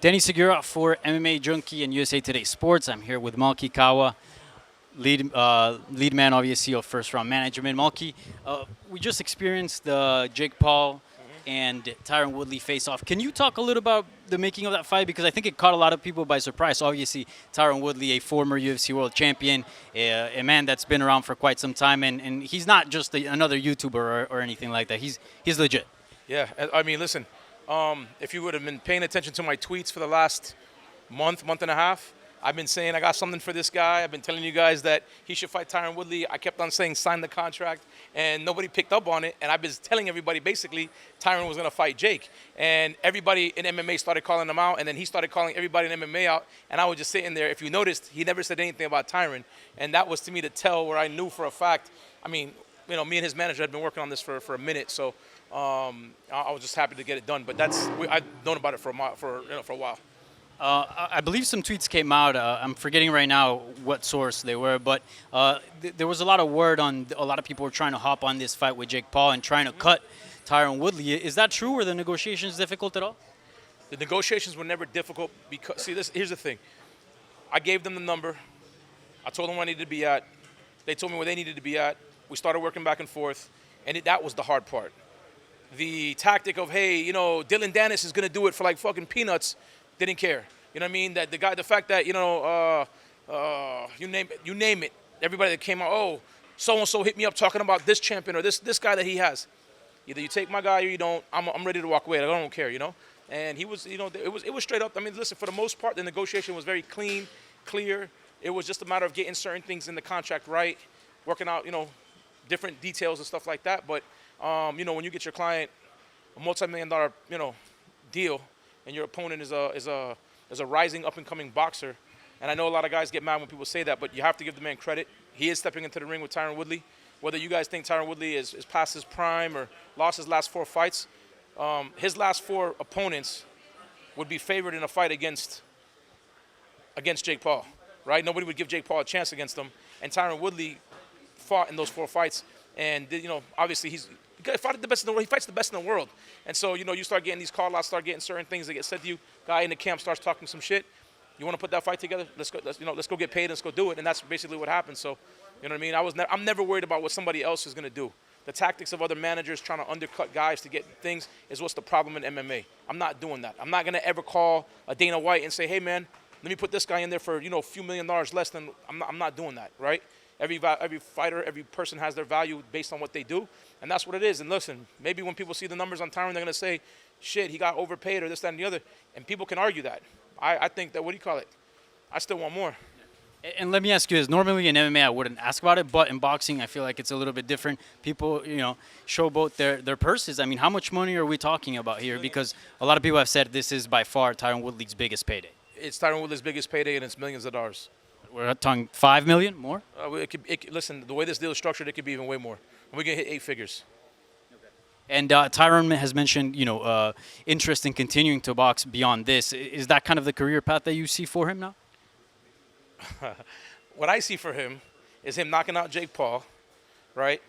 Danny Segura for MMA Junkie and USA Today Sports. I'm here with Malki Kawa, lead man, obviously, of First Round Management. Malki, we just experienced the Jake Paul and Tyron Woodley face-off. Can you talk a little about the making of that fight? Because I think it caught a lot of people by surprise. Obviously, Tyron Woodley, a former UFC world champion, a man that's been around for quite some time, and he's not just another YouTuber or anything like that. He's legit. Yeah, I mean, listen, if you would have been paying attention to my tweets for the last month and a half, I've been saying I got something for this guy. I've been telling you guys that he should fight Tyron Woodley. I kept on saying sign the contract, and nobody picked up on it. And I've been telling everybody basically Tyron was going to fight Jake. And everybody in MMA started calling him out, and then he started calling everybody in MMA out. And I was just sitting there. If you noticed, he never said anything about Tyron. And that was to me to tell where I knew for a fact. I mean, you know, me and his manager had been working on this for a minute. So I was just happy to get it done. But I've known about it for a while. I believe some tweets came out. I'm forgetting right now what source they were, but there was a lot of word on a lot of people were trying to hop on this fight with Jake Paul and trying to cut Tyron Woodley. Is that true? Were the negotiations difficult at all? The negotiations were never difficult because, see, here's the thing. I gave them the number. I told them where I needed to be at. They told me where they needed to be at. We started working back and forth, and that was the hard part. The tactic of, hey, you know, Dylan Dennis is going to do it for like fucking peanuts. Didn't care. You know what I mean? That the fact that, you know, you name it. Everybody that came out, oh, so-and-so hit me up talking about this champion or this guy that he has. Either you take my guy or you don't. I'm ready to walk away. I don't care, you know? And he was, you know, it was straight up. I mean, listen, for the most part, the negotiation was very clean, clear. It was just a matter of getting certain things in the contract right, working out, you know, different details and stuff like that. But, you know, when you get your client a multi-million-dollar, you know, deal, and your opponent is a rising up-and-coming boxer. And I know a lot of guys get mad when people say that, but you have to give the man credit. He is stepping into the ring with Tyron Woodley. Whether you guys think Tyron Woodley is past his prime or lost his last 4 fights, his last 4 opponents would be favored in a fight against Jake Paul, right? Nobody would give Jake Paul a chance against him. And Tyron Woodley fought in those 4 fights. And, you know, obviously he fights the best in the world. He fights the best in the world. And so, you know, you start getting these call-outs, start getting certain things that get said to you. Guy in the camp starts talking some shit. You want to put that fight together? Let's go get paid and let's go do it. And that's basically what happened. So, you know what I mean? I'm never worried about what somebody else is going to do. The tactics of other managers trying to undercut guys to get things is what's the problem in MMA. I'm not doing that. I'm not going to ever call a Dana White and say, hey, man, let me put this guy in there for, you know, a few $1 million less than. I'm not doing that, right? Every fighter, every person has their value based on what they do, and that's what it is. And listen, maybe when people see the numbers on Tyron, they're going to say, shit, he got overpaid or this, that, and the other, and people can argue that. I think that, what do you call it? I still want more. And let me ask you this. Normally in MMA, I wouldn't ask about it, but in boxing, I feel like it's a little bit different. People, you know, showboat their purses. I mean, how much money are we talking about here? Because a lot of people have said this is by far Tyron Woodley's biggest payday. It's Tyron Woodley's biggest payday, and it's millions of dollars. We're talking $5 million more? Listen, the way this deal is structured, it could be even way more. We're going to hit 8 figures. And Tyron has mentioned, you know, interest in continuing to box beyond this. Is that kind of the career path that you see for him now? What I see for him is him knocking out Jake Paul, right?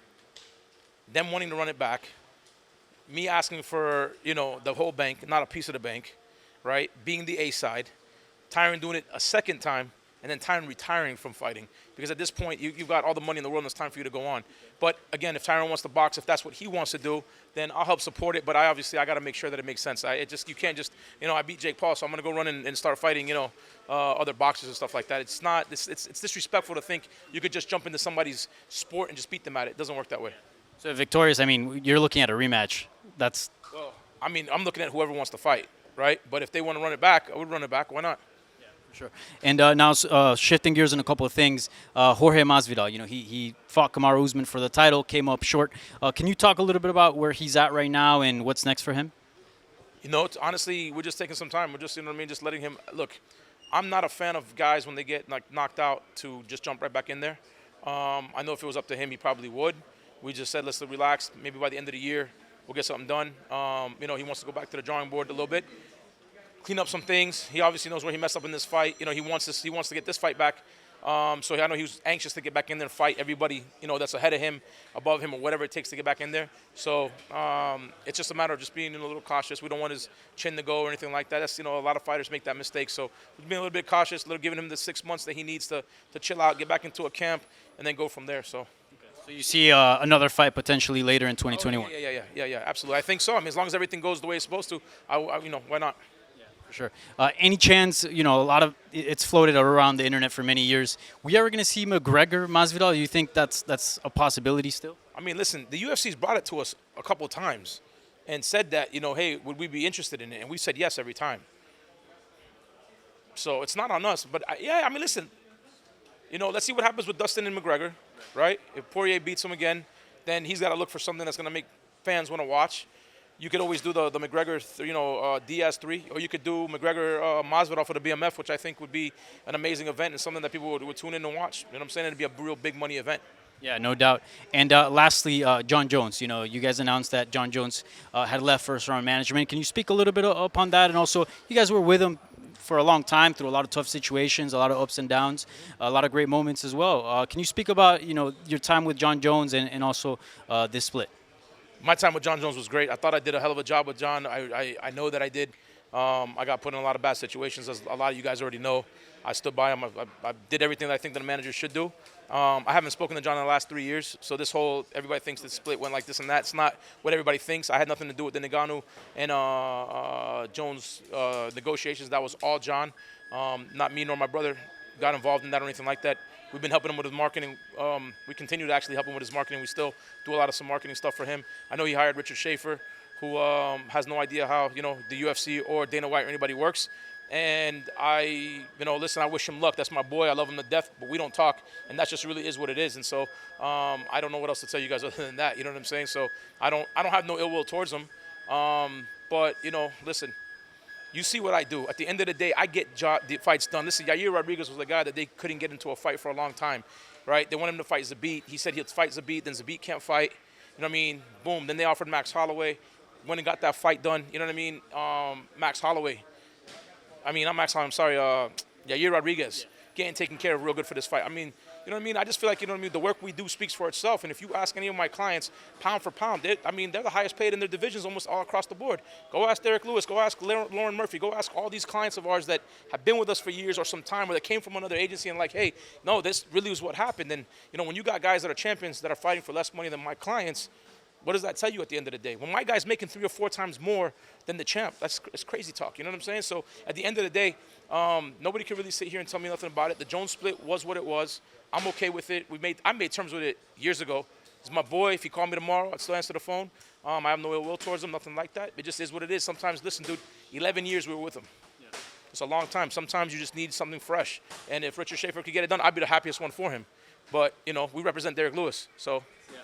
Them wanting to run it back. Me asking for, you know, the whole bank, not a piece of the bank, right? Being the A side. Tyron doing it a second time. And then Tyron retiring from fighting. Because at this point, you've got all the money in the world and it's time for you to go on. But again, if Tyron wants to box, if that's what he wants to do, then I'll help support it. But I got to make sure that it makes sense. You can't just, you know, I beat Jake Paul, so I'm going to go run and start fighting, you know, other boxers and stuff like that. It's not, it's disrespectful to think you could just jump into somebody's sport and just beat them at it. It doesn't work that way. So victorious, I mean, you're looking at a rematch. Well, I mean, I'm looking at whoever wants to fight, right? But if they want to run it back, I would run it back. Why not? Sure. And now shifting gears on a couple of things, Jorge Masvidal, you know, he fought Kamaru Usman for the title, came up short. Can you talk a little bit about where he's at right now and what's next for him? You know, honestly, we're just taking some time. We're just, you know what I mean, just letting him – look, I'm not a fan of guys when they get, like, knocked out to just jump right back in there. I know if it was up to him, he probably would. We just said, let's relax. Maybe by the end of the year, we'll get something done. You know, he wants to go back to the drawing board a little bit. Clean up some things. He obviously knows where he messed up in this fight. You know, he wants to get this fight back. So I know he was anxious to get back in there and fight everybody, that's ahead of him, above him, or whatever it takes to get back in there. So it's just a matter of just being a little cautious. We don't want his chin to go or anything like that. That's, a lot of fighters make that mistake. So we're being a little bit cautious, giving him the 6 months that he needs to chill out, get back into a camp, and then go from there. So you see another fight potentially later in 2021? Yeah, absolutely. I think so. I mean, as long as everything goes the way it's supposed to, why not? Sure. Any chance, a lot of it's floated around the internet for many years. We ever going to see McGregor, Masvidal? You think that's a possibility still? I mean, listen, the UFC's brought it to us a couple of times and said that, hey, would we be interested in it? And we said yes every time. So it's not on us. But I mean, listen, let's see what happens with Dustin and McGregor, right? If Poirier beats him again, then he's got to look for something that's going to make fans want to watch. You could always do the McGregor, Diaz 3, or you could do McGregor Masvidal for the BMF, which I think would be an amazing event and something that people would tune in and watch. You know what I'm saying? It'd be a real big money event. Yeah, no doubt. And lastly, Jon Jones. You guys announced that Jon Jones had left first round management. Can you speak a little bit upon that? And also, you guys were with him for a long time through a lot of tough situations, a lot of ups and downs, a lot of great moments as well. Can you speak about your time with Jon Jones and also this split? My time with Jon Jones was great. I thought I did a hell of a job with Jon. I know that I did. I got put in a lot of bad situations, as a lot of you guys already know. I stood by him. I did everything that I think that a manager should do. I haven't spoken to Jon in the last 3 years, so everybody thinks the split went like this and that. It's not what everybody thinks. I had nothing to do with the Ngannou and Jones negotiations. That was all Jon. Not me nor my brother got involved in that or anything like that. We've been helping him with his marketing. We continue to actually help him with his marketing. We still do a lot of some marketing stuff for him. I know he hired Richard Schaefer, who has no idea how the UFC or Dana White or anybody works. And listen, I wish him luck. That's my boy. I love him to death, but we don't talk, and that just really is what it is. And so I don't know what else to tell you guys other than that. You know what I'm saying? So I don't have no ill will towards him. But listen. You see what I do. At the end of the day, I get the fights done. Listen, Yair Rodriguez was the guy that they couldn't get into a fight for a long time, right? They wanted him to fight Zabit. He said he'd fight Zabit, then Zabit can't fight. You know what I mean? Boom. Then they offered Max Holloway. Went and got that fight done. You know what I mean? Max Holloway. Not Max Holloway. I'm sorry. Yair Rodriguez getting taken care of real good for this fight. You know what I mean? I just feel like, the work we do speaks for itself. And if you ask any of my clients, pound for pound, they're the highest paid in their divisions almost all across the board. Go ask Derek Lewis. Go ask Lauren Murphy. Go ask all these clients of ours that have been with us for years or some time, or that came from another agency and like, hey, no, this really was what happened. And, when you got guys that are champions that are fighting for less money than my clients, what does that tell you at the end of the day? When my guy's making 3 or 4 times more than the champ, it's crazy talk. You know what I'm saying? So at the end of the day, nobody can really sit here and tell me nothing about it. The Jones split was what it was. I'm okay with it. I made terms with it years ago. He's my boy. If he called me tomorrow, I'd still answer the phone. I have no ill will towards him, nothing like that. It just is what it is. Sometimes, listen, dude, 11 years we were with him. Yeah. It's a long time. Sometimes you just need something fresh. And if Richard Schaefer could get it done, I'd be the happiest one for him. But, we represent Derek Lewis. So. Yeah.